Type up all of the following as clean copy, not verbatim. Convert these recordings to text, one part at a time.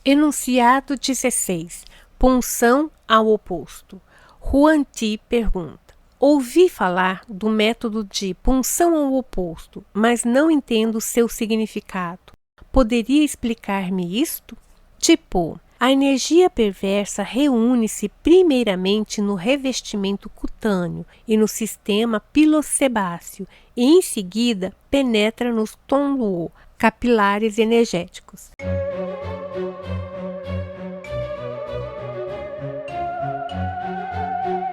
Enunciado 16. Punção ao oposto. Huan Ti pergunta: ouvi falar do método de punção ao oposto, mas não entendo seu significado. Poderia explicar-me isto? Tipo, a energia perversa reúne-se primeiramente no revestimento cutâneo e no sistema pilossebáceo e em seguida penetra nos tonluo, capilares energéticos.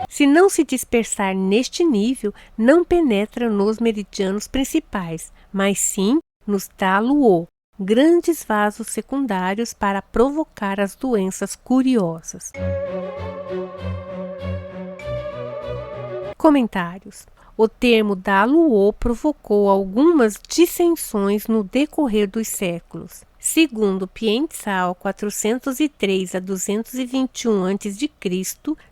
Se não se dispersar neste nível, não penetra nos meridianos principais, mas sim nos Ta-Luo, grandes vasos secundários para provocar as doenças curiosas. Comentários. O termo Da-Luo provocou algumas dissensões no decorrer dos séculos. Segundo Pian-Tsao 403 a 221 a.C.,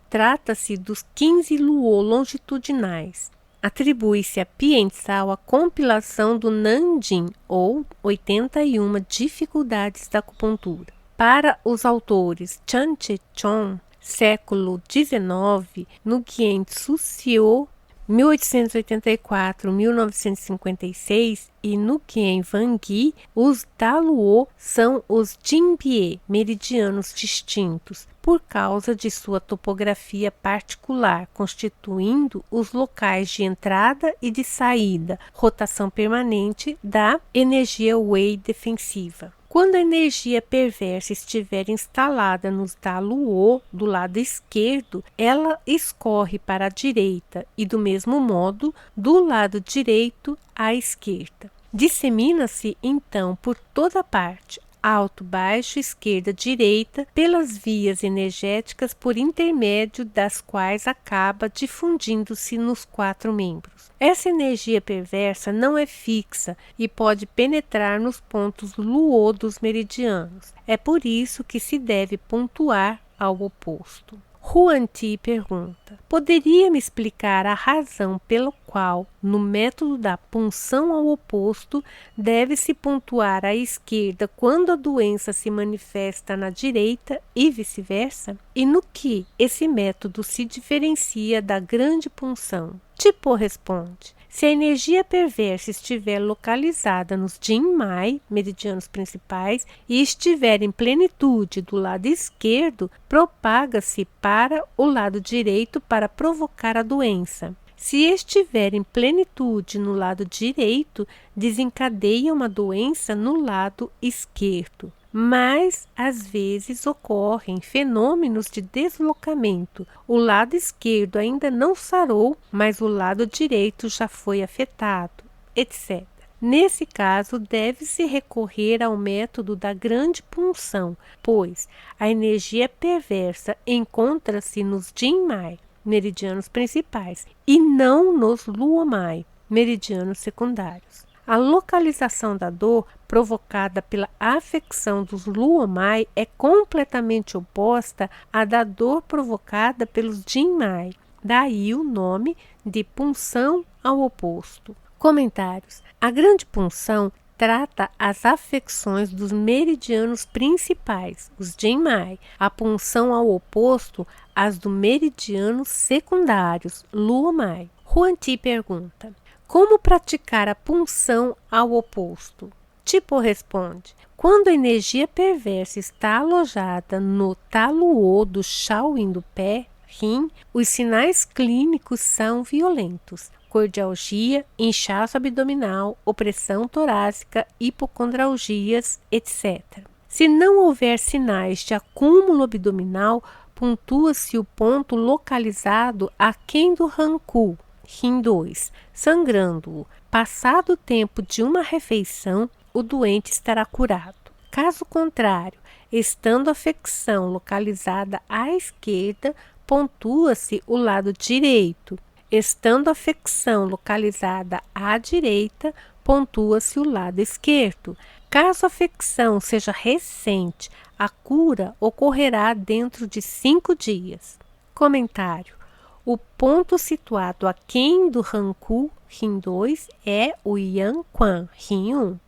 trata-se dos 15 luo longitudinais. Atribui-se a Pian-Tsao a compilação do Nanjing, ou 81 dificuldades da acupuntura. Para os autores Chan Che-chong, século XIX, Nguyen Tzu Xiu, 1884-1956, e Nguyen Van Gi, os Da-Luo são os Jinbie, meridianos distintos, por causa de sua topografia particular, constituindo os locais de entrada e de saída, rotação permanente da energia Wei defensiva. Quando a energia perversa estiver instalada nos Da-Luo do lado esquerdo, ela escorre para a direita e, do mesmo modo, do lado direito à esquerda. Dissemina-se, então, por toda parte, alto, baixo, esquerda, direita, pelas vias energéticas por intermédio das quais acaba difundindo-se nos 4 membros. Essa energia perversa não é fixa e pode penetrar nos pontos Luo dos meridianos. É por isso que se deve pontuar ao oposto. Huan Ti pergunta: poderia me explicar a razão pela qual, no método da punção ao oposto, deve-se pontuar à esquerda quando a doença se manifesta na direita e vice-versa? E no que esse método se diferencia da grande punção? Tipo responde: se a energia perversa estiver localizada nos Jinmai, meridianos principais, e estiver em plenitude do lado esquerdo, propaga-se para o lado direito para provocar a doença. Se estiver em plenitude no lado direito, desencadeia uma doença no lado esquerdo. Mas, às vezes, ocorrem fenômenos de deslocamento. O lado esquerdo ainda não sarou, mas o lado direito já foi afetado, etc. Nesse caso, deve-se recorrer ao método da grande punção, pois a energia perversa encontra-se nos Jinmai, meridianos principais, e não nos Luomai, meridianos secundários. A localização da dor provocada pela afecção dos Luomai é completamente oposta à da dor provocada pelos Jinmai. Daí o nome de punção ao oposto. Comentários. A grande punção trata as afecções dos meridianos principais, os Jinmai. A punção ao oposto, as dos meridianos secundários, Luomai. Huan Ti pergunta: como praticar a punção ao oposto? Tipo responde: quando a energia perversa está alojada no Ta-Luo do Shaolin do pé, Rim, os sinais clínicos são violentos: cardialgia, inchaço abdominal, opressão torácica, hipocondralgias, etc. Se não houver sinais de acúmulo abdominal, pontua-se o ponto localizado aquém do Hanku, Rim 2, sangrando-o. Passado o tempo de uma refeição, o doente estará curado. Caso contrário, estando a afecção localizada à esquerda, pontua-se o lado direito. Estando a afecção localizada à direita, pontua-se o lado esquerdo. Caso a afecção seja recente, a cura ocorrerá dentro de 5 dias. Comentário. O ponto situado aquém do Hanku, Rim 2, é o Yanquan, Rim 1.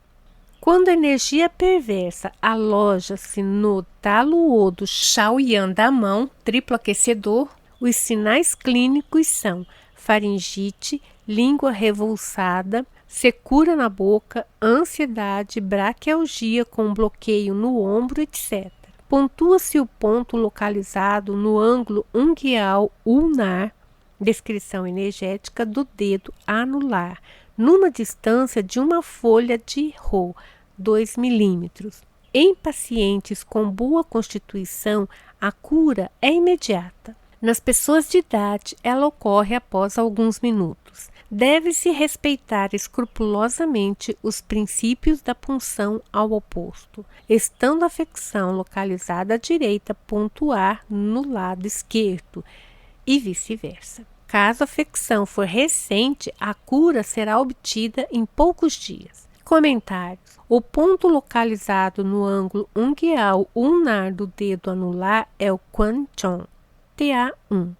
Quando a energia perversa aloja-se no Taluô do Shaoyan da mão, triplo aquecedor, os sinais clínicos são faringite, língua revolçada, secura na boca, ansiedade, braquialgia com bloqueio no ombro, etc. Pontua-se o ponto localizado no ângulo unguial ulnar, descrição energética do dedo anular, numa distância de uma folha de Ro, 2 milímetros. Em pacientes com boa constituição, a cura é imediata. Nas pessoas de idade, ela ocorre após alguns minutos. Deve-se respeitar escrupulosamente os princípios da punção ao oposto, estando a afecção localizada à direita, pontuar no lado esquerdo e vice-versa. Caso a afecção for recente, a cura será obtida em poucos dias. Comentários. O ponto localizado no ângulo unguial ulnar do dedo anular é o Quanchon, TA1.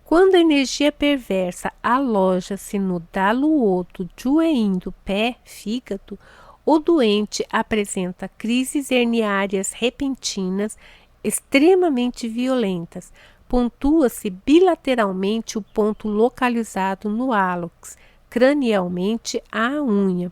Quando a energia perversa aloja-se no Daluo do Jueyin do pé, fígado, o doente apresenta crises herniárias repentinas extremamente violentas. Pontua-se bilateralmente o ponto localizado no hálux, cranialmente a unha,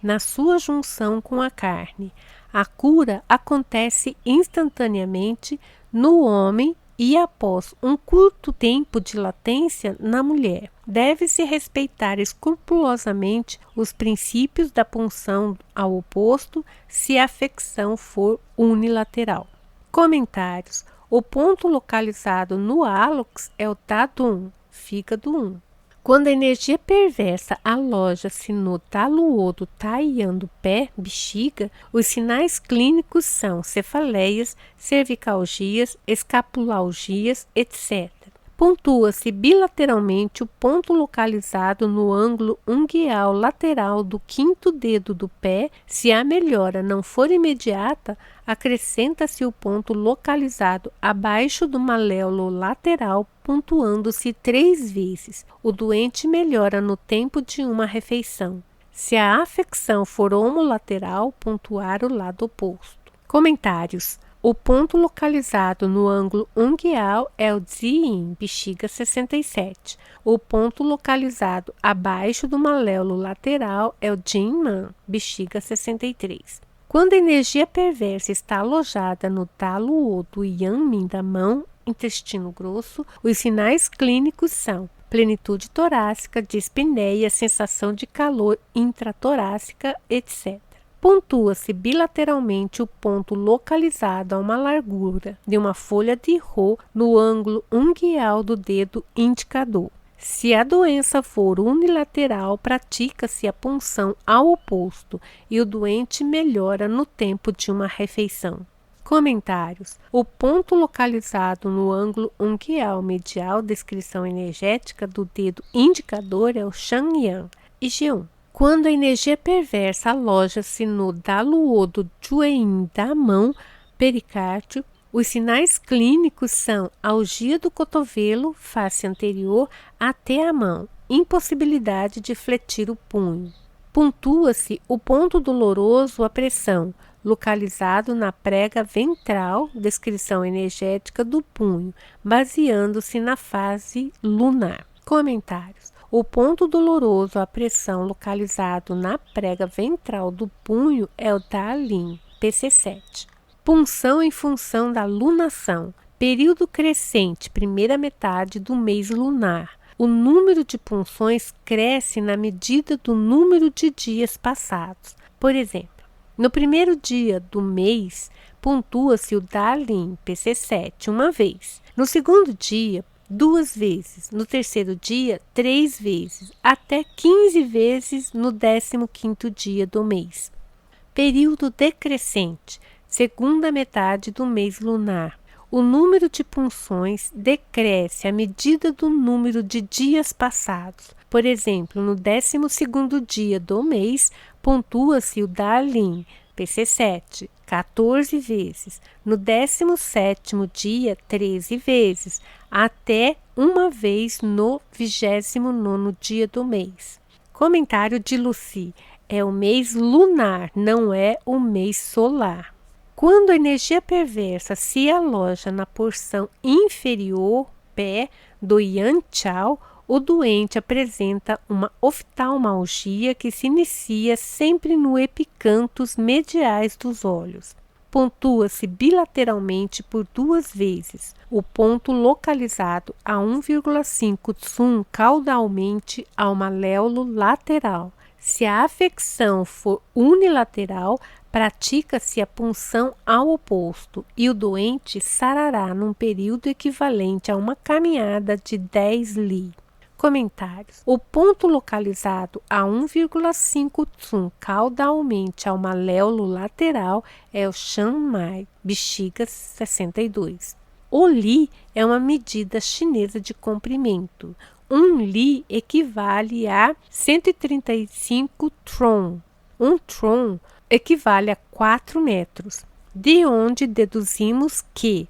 na sua junção com a carne. A cura acontece instantaneamente no homem e após um curto tempo de latência na mulher. Deve-se respeitar escrupulosamente os princípios da punção ao oposto se a afecção for unilateral. Comentários. O ponto localizado no hálux é o Tadun, fígado 1. Quando a energia perversa aloja-se no Taluô do Taiyan do pé, bexiga, os sinais clínicos são cefaleias, cervicalgias, escapulalgias, etc. Pontua-se bilateralmente o ponto localizado no ângulo unguial lateral do quinto dedo do pé. Se a melhora não for imediata, acrescenta-se o ponto localizado abaixo do maléolo lateral, pontuando-se 3 vezes. O doente melhora no tempo de uma refeição. Se a afecção for homolateral, pontuar o lado oposto. Comentários. O ponto localizado no ângulo unguial é o Ziyin, bexiga 67. O ponto localizado abaixo do maléolo lateral é o Jinman, bexiga 63. Quando a energia perversa está alojada no Taluô do Yanmin da mão, intestino grosso, os sinais clínicos são plenitude torácica, dispneia, sensação de calor intratorácica, etc. Pontua-se bilateralmente o ponto localizado a uma largura de uma folha de Ro no ângulo unguial do dedo indicador. Se a doença for unilateral, pratica-se a punção ao oposto e o doente melhora no tempo de uma refeição. Comentários. O ponto localizado no ângulo unguial medial, descrição energética do dedo indicador, é o Shangyan e G1. Quando a energia perversa aloja-se no Daluô do Jueyin da mão, pericárdio, os sinais clínicos são algia do cotovelo, face anterior até a mão, impossibilidade de fletir o punho. Pontua-se o ponto doloroso à pressão, localizado na prega ventral, descrição energética do punho, baseando-se na fase lunar. Comentários. O ponto doloroso à pressão localizado na prega ventral do punho é o Dalin, PC7. Punção em função da lunação. Período crescente, primeira metade do mês lunar. O número de punções cresce na medida do número de dias passados. Por exemplo, no primeiro dia do mês, pontua-se o Dalin, PC7, uma vez. No segundo dia, 2 vezes. No terceiro dia, 3 vezes. Até 15 vezes no 15º dia do mês. Período decrescente, segunda metade do mês lunar. O número de punções decresce à medida do número de dias passados. Por exemplo, no 12º dia do mês, pontua-se o Dalin, PC7, 14 vezes. No 17º dia, 13 vezes. Até uma vez no 29º dia do mês. Comentário de Lucy. é o mês lunar, não é o mês solar. Quando a energia perversa se aloja na porção inferior, pé, do Yan Chao, o doente apresenta uma oftalmalgia que se inicia sempre no epicantos mediais dos olhos. Pontua-se bilateralmente por 2 vezes. O ponto localizado a 1,5 tsum caudalmente ao maléolo lateral. Se a afecção for unilateral, pratica-se a punção ao oposto e o doente sarará num período equivalente a uma caminhada de 10 li. Comentários. O ponto localizado a 1,5 tsum caudalmente ao maléolo lateral é o Shan Mai, bexiga 62. O li é uma medida chinesa de comprimento. 1 li equivale a 135 tron. Um tron equivale a 4 metros, de onde deduzimos que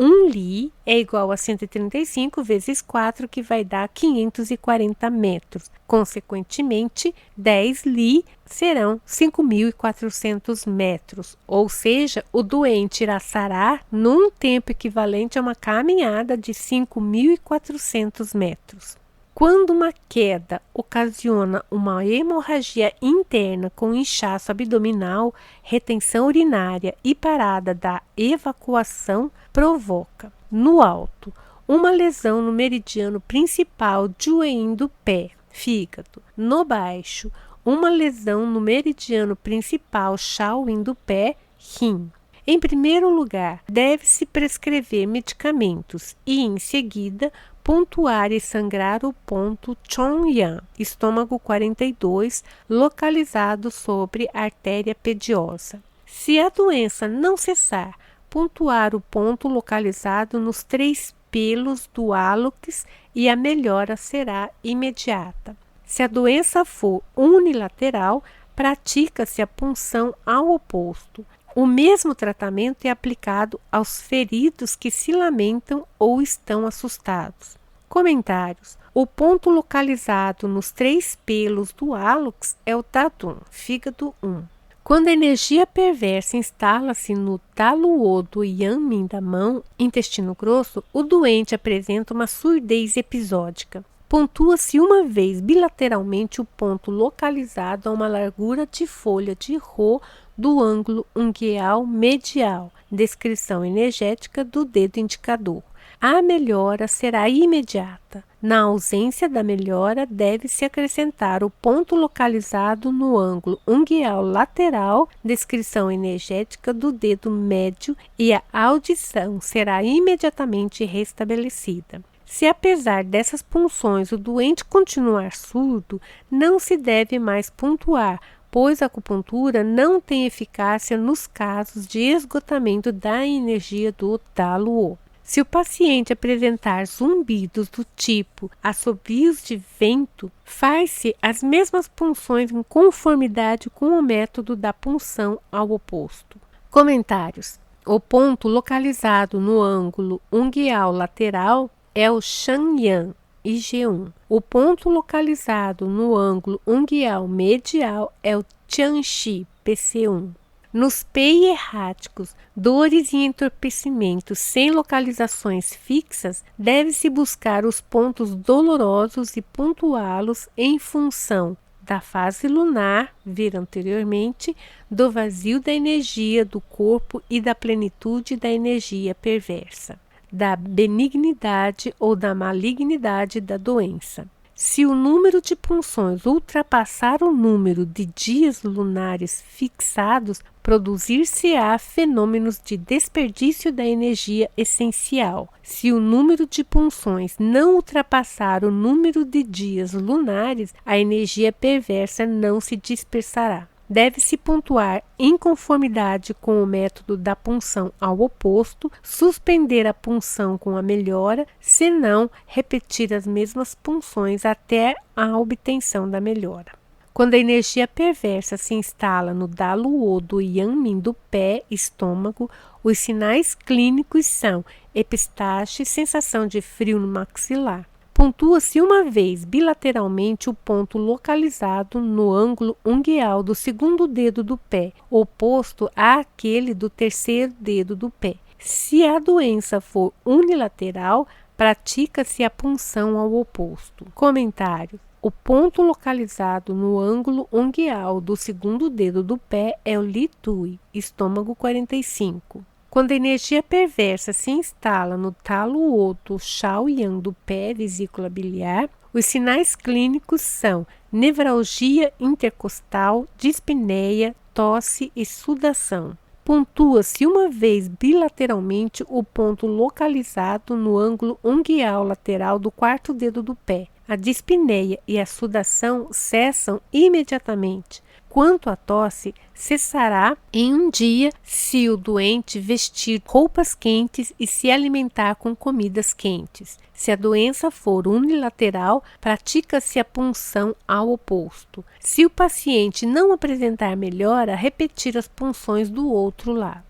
1 li é igual a 135 vezes 4, que vai dar 540 metros. Consequentemente, 10 li serão 5.400 metros, ou seja, o doente irá sarar num tempo equivalente a uma caminhada de 5.400 metros. Quando uma queda ocasiona uma hemorragia interna com inchaço abdominal, retenção urinária e parada da evacuação, provoca, no alto, uma lesão no meridiano principal Jueyin do pé, fígado. No baixo, uma lesão no meridiano principal Shaoyin do pé, rim. Em primeiro lugar, deve-se prescrever medicamentos e, em seguida, pontuar e sangrar o ponto Chongyang, estômago 42, localizado sobre a artéria pediosa. Se a doença não cessar, pontuar o ponto localizado nos 3 pelos do hálux e a melhora será imediata. Se a doença for unilateral, pratica-se a punção ao oposto. O mesmo tratamento é aplicado aos feridos que se lamentam ou estão assustados. Comentários. O ponto localizado nos 3 pelos do hálux é o Tadun, fígado 1. Quando a energia perversa instala-se no taluô do Yanmin da mão, intestino grosso, o doente apresenta uma surdez episódica. Pontua-se uma vez bilateralmente o ponto localizado a uma largura de folha de Rho do ângulo ungueal medial, descrição energética do dedo indicador. A melhora será imediata. Na ausência da melhora, deve-se acrescentar o ponto localizado no ângulo ungueal lateral, descrição energética do dedo médio, e a audição será imediatamente restabelecida. Se apesar dessas punções o doente continuar surdo, não se deve mais pontuar, pois a acupuntura não tem eficácia nos casos de esgotamento da energia do taluô. Se o paciente apresentar zumbidos do tipo assobios de vento, faz-se as mesmas punções em conformidade com o método da punção ao oposto. Comentários. O ponto localizado no ângulo ungueal lateral é o Shangyang, IG1. O ponto localizado no ângulo ungueal medial é o Tianxi, PC1. Nos PEI erráticos, dores e entorpecimentos sem localizações fixas, deve-se buscar os pontos dolorosos e pontuá-los em função da fase lunar, vir anteriormente, do vazio da energia do corpo e da plenitude da energia perversa, da benignidade ou da malignidade da doença. Se o número de punções ultrapassar o número de dias lunares fixados, produzir-se-á fenômenos de desperdício da energia essencial. Se o número de punções não ultrapassar o número de dias lunares, a energia perversa não se dispersará. Deve-se pontuar em conformidade com o método da punção ao oposto, suspender a punção com a melhora, senão repetir as mesmas punções até a obtenção da melhora. Quando a energia perversa se instala no daluô do Yanmin do pé, estômago, os sinais clínicos são epistaxe, sensação de frio no maxilar. Pontua-se uma vez bilateralmente o ponto localizado no ângulo ungueal do segundo dedo do pé, oposto àquele do terceiro dedo do pé. Se a doença for unilateral, pratica-se a punção ao oposto. Comentário. O ponto localizado no ângulo ungueal do segundo dedo do pé é o Li Tui, estômago 45. Quando a energia perversa se instala no talo O do Shaoyan do pé, vesícula biliar, os sinais clínicos são nevralgia intercostal, dispneia, tosse e sudação. Pontua-se uma vez bilateralmente o ponto localizado no ângulo ungueal lateral do quarto dedo do pé. A dispneia e a sudação cessam imediatamente. Quanto à tosse, cessará em um dia se o doente vestir roupas quentes e se alimentar com comidas quentes. Se a doença for unilateral, pratica-se a punção ao oposto. Se o paciente não apresentar melhora, repetir as punções do outro lado.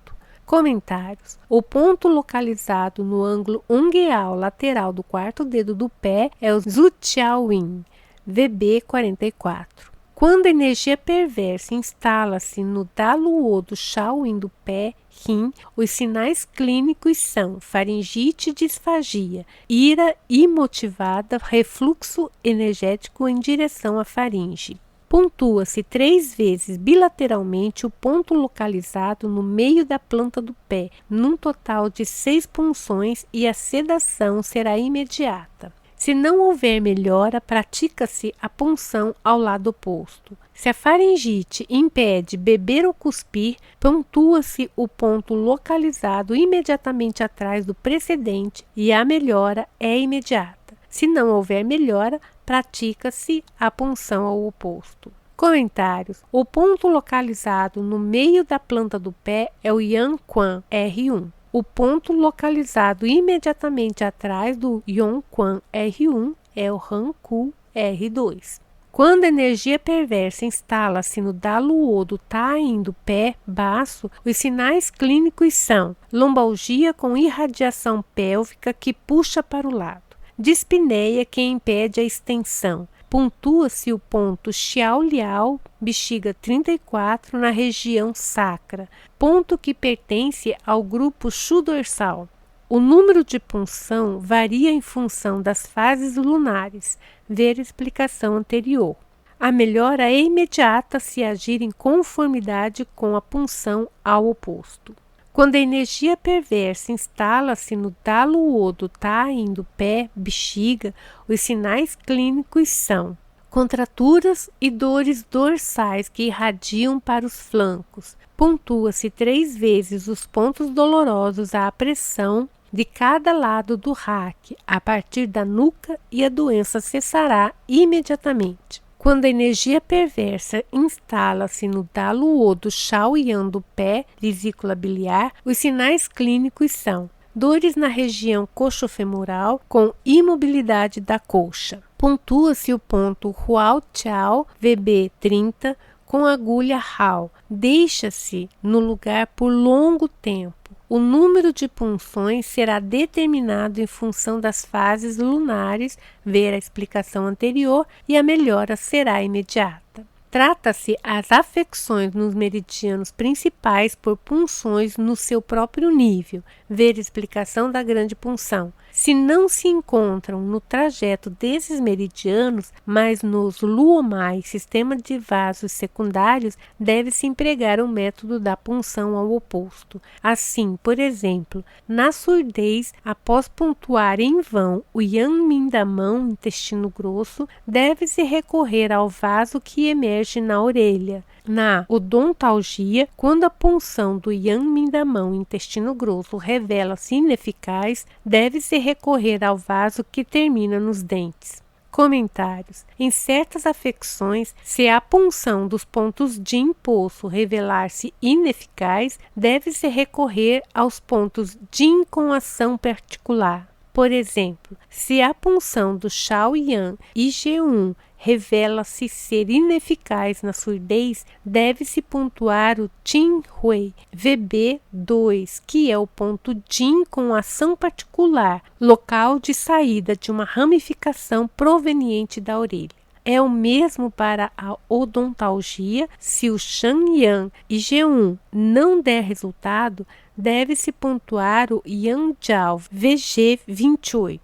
Comentários. O ponto localizado no ângulo ungueal lateral do quarto dedo do pé é o Zuqiaoyin, VB 44. Quando a energia perversa instala-se no talo do Shaoyin do pé, rim, os sinais clínicos são faringite e disfagia, ira imotivada, refluxo energético em direção à faringe. Pontua-se 3 vezes bilateralmente o ponto localizado no meio da planta do pé, num total de 6 punções, e a sedação será imediata. Se não houver melhora, pratica-se a punção ao lado oposto. Se a faringite impede beber ou cuspir, pontua-se o ponto localizado imediatamente atrás do precedente e a melhora é imediata. Se não houver melhora, pratica-se a punção ao oposto. Comentários. O ponto localizado no meio da planta do pé é o Yanquan R1. O ponto localizado imediatamente atrás do Yongquan R1 é o Hanku R2. Quando a energia perversa instala-se no Daluo do Tain do pé, baço, os sinais clínicos são lombalgia com irradiação pélvica que puxa para o lado, dispneia que impede a extensão. Pontua-se o ponto Xiaoliao, bexiga 34, na região sacra, ponto que pertence ao grupo Shu dorsal. O número de punção varia em função das fases lunares, ver explicação anterior. A melhora é imediata se agir em conformidade com a punção ao oposto. Quando a energia perversa instala-se no talo do Tain do pé, bexiga, os sinais clínicos são contraturas e dores dorsais que irradiam para os flancos. Pontua-se 3 vezes os pontos dolorosos à pressão de cada lado do raque, a partir da nuca, e a doença cessará imediatamente. Quando a energia perversa instala-se no Daluo do Shaoyan do pé, vesícula biliar, os sinais clínicos são dores na região coxofemoral com imobilidade da coxa. Pontua-se o ponto Huaotiao, VB 30, com agulha Hao. Deixa-se no lugar por longo tempo. O número de punções será determinado em função das fases lunares, ver a explicação anterior, e a melhora será imediata. Trata-se as afecções nos meridianos principais por punções no seu próprio nível, ver explicação da grande punção. Se não se encontram no trajeto desses meridianos, mas nos luomais, sistema de vasos secundários, deve-se empregar o método da punção ao oposto. Assim, por exemplo, na surdez, após pontuar em vão o Yanmin da mão, intestino grosso, deve-se recorrer ao vaso que emerge na orelha. Na odontalgia, quando a punção do Yanmin da mão, intestino grosso, revela-se ineficaz, deve-se recorrer ao vaso que termina nos dentes. Comentários. Em certas afecções, se a punção dos pontos de impulso revelar-se ineficaz, deve-se recorrer aos pontos Jin com ação particular. Por exemplo, se a punção do Shaoyan IG1 revela-se ser ineficaz na surdez, deve-se pontuar o Jin Hui VB2, que é o ponto Jin com ação particular, local de saída de uma ramificação proveniente da orelha. É o mesmo para a odontalgia. Se o Shanyan e G1 não der resultado, deve-se pontuar o Yangjiao VG28.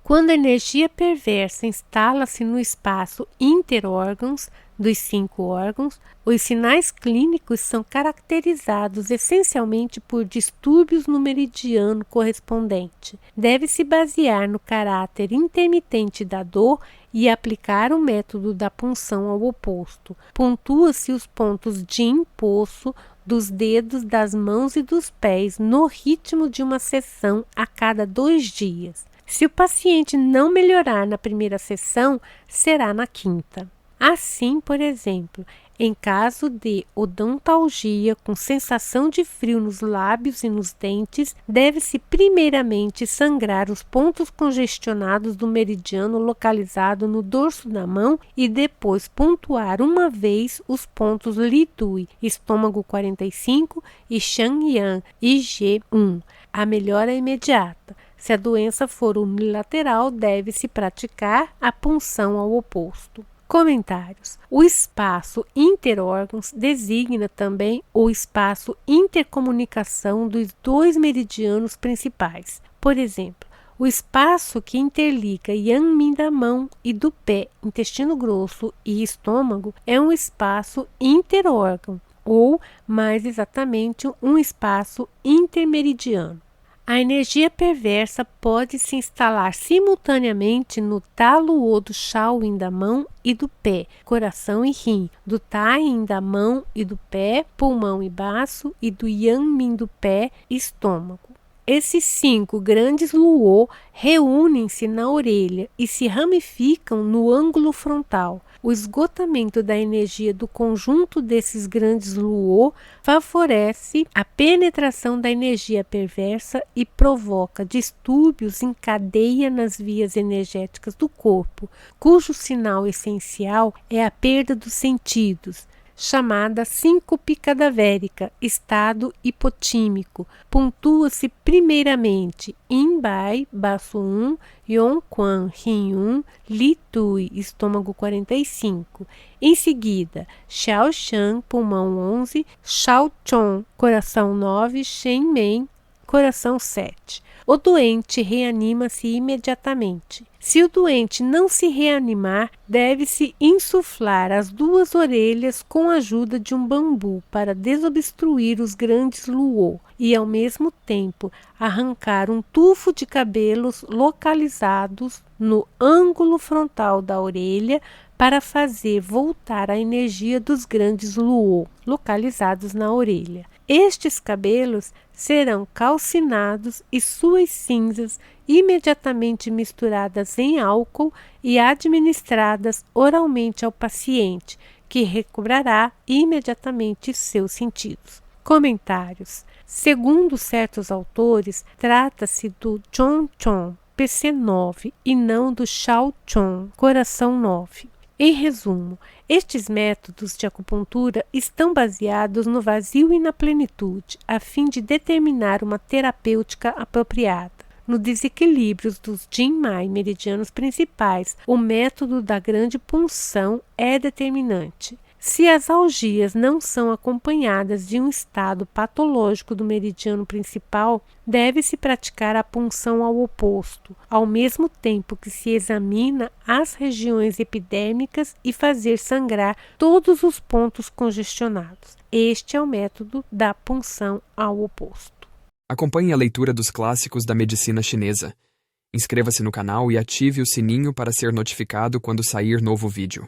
Quando a energia perversa instala-se no espaço interórgãos dos 5 órgãos, os sinais clínicos são caracterizados essencialmente por distúrbios no meridiano correspondente. Deve-se basear no caráter intermitente da dor e aplicar o método da punção ao oposto. Pontua-se os pontos de impulso dos dedos das mãos e dos pés no ritmo de uma sessão a cada 2 dias. Se o paciente não melhorar na primeira sessão, será na quinta. Assim, por exemplo, em caso de odontalgia com sensação de frio nos lábios e nos dentes, deve-se primeiramente sangrar os pontos congestionados do meridiano localizado no dorso da mão e depois pontuar uma vez os pontos Li Dui, estômago 45 e Shanyan e G1. A melhora é imediata. Se a doença for unilateral, deve-se praticar a punção ao oposto. Comentários. O espaço interórgãos designa também o espaço intercomunicação dos 2 meridianos principais. Por exemplo, o espaço que interliga Yanmin da mão e do pé, intestino grosso e estômago é um espaço interórgão, ou, mais exatamente, um espaço intermeridiano. A energia perversa pode se instalar simultaneamente no Taluo do Shaoyin da mão e do pé, coração e rim, do Taiyin da mão e do pé, pulmão e baço, e do Yanmin do pé, estômago. Esses 5 grandes luo reúnem-se na orelha e se ramificam no ângulo frontal. O esgotamento da energia do conjunto desses grandes luo favorece a penetração da energia perversa e provoca distúrbios em cadeia nas vias energéticas do corpo, cujo sinal essencial é a perda dos sentidos, chamada síncope cadavérica, estado hipotímico. Pontua-se primeiramente Inbai, baço 1, Yongquan, rim 1, Li Dui, estômago 45. Em seguida, Xiaoshan, pulmão 11, Shaochong, coração 9, Shenmen, coração 7. O doente reanima-se imediatamente. Se o doente não se reanimar, deve-se insuflar as 2 orelhas com a ajuda de um bambu para desobstruir os grandes luo e, ao mesmo tempo, arrancar um tufo de cabelos localizados no ângulo frontal da orelha para fazer voltar a energia dos grandes luo localizados na orelha. Estes cabelos serão calcinados e suas cinzas imediatamente misturadas em álcool e administradas oralmente ao paciente, que recobrará imediatamente seus sentidos. Comentários. Segundo certos autores, trata-se do Zhongchong, PC9, e não do Shaochong, coração 9. Em resumo, estes métodos de acupuntura estão baseados no vazio e na plenitude, a fim de determinar uma terapêutica apropriada. No desequilíbrio dos Jinmai meridianos principais, o método da grande punção é determinante. Se as algias não são acompanhadas de um estado patológico do meridiano principal, deve-se praticar a punção ao oposto, ao mesmo tempo que se examina as regiões epidêmicas e fazer sangrar todos os pontos congestionados. Este é o método da punção ao oposto. Acompanhe a leitura dos clássicos da medicina chinesa. Inscreva-se no canal e ative o sininho para ser notificado quando sair novo vídeo.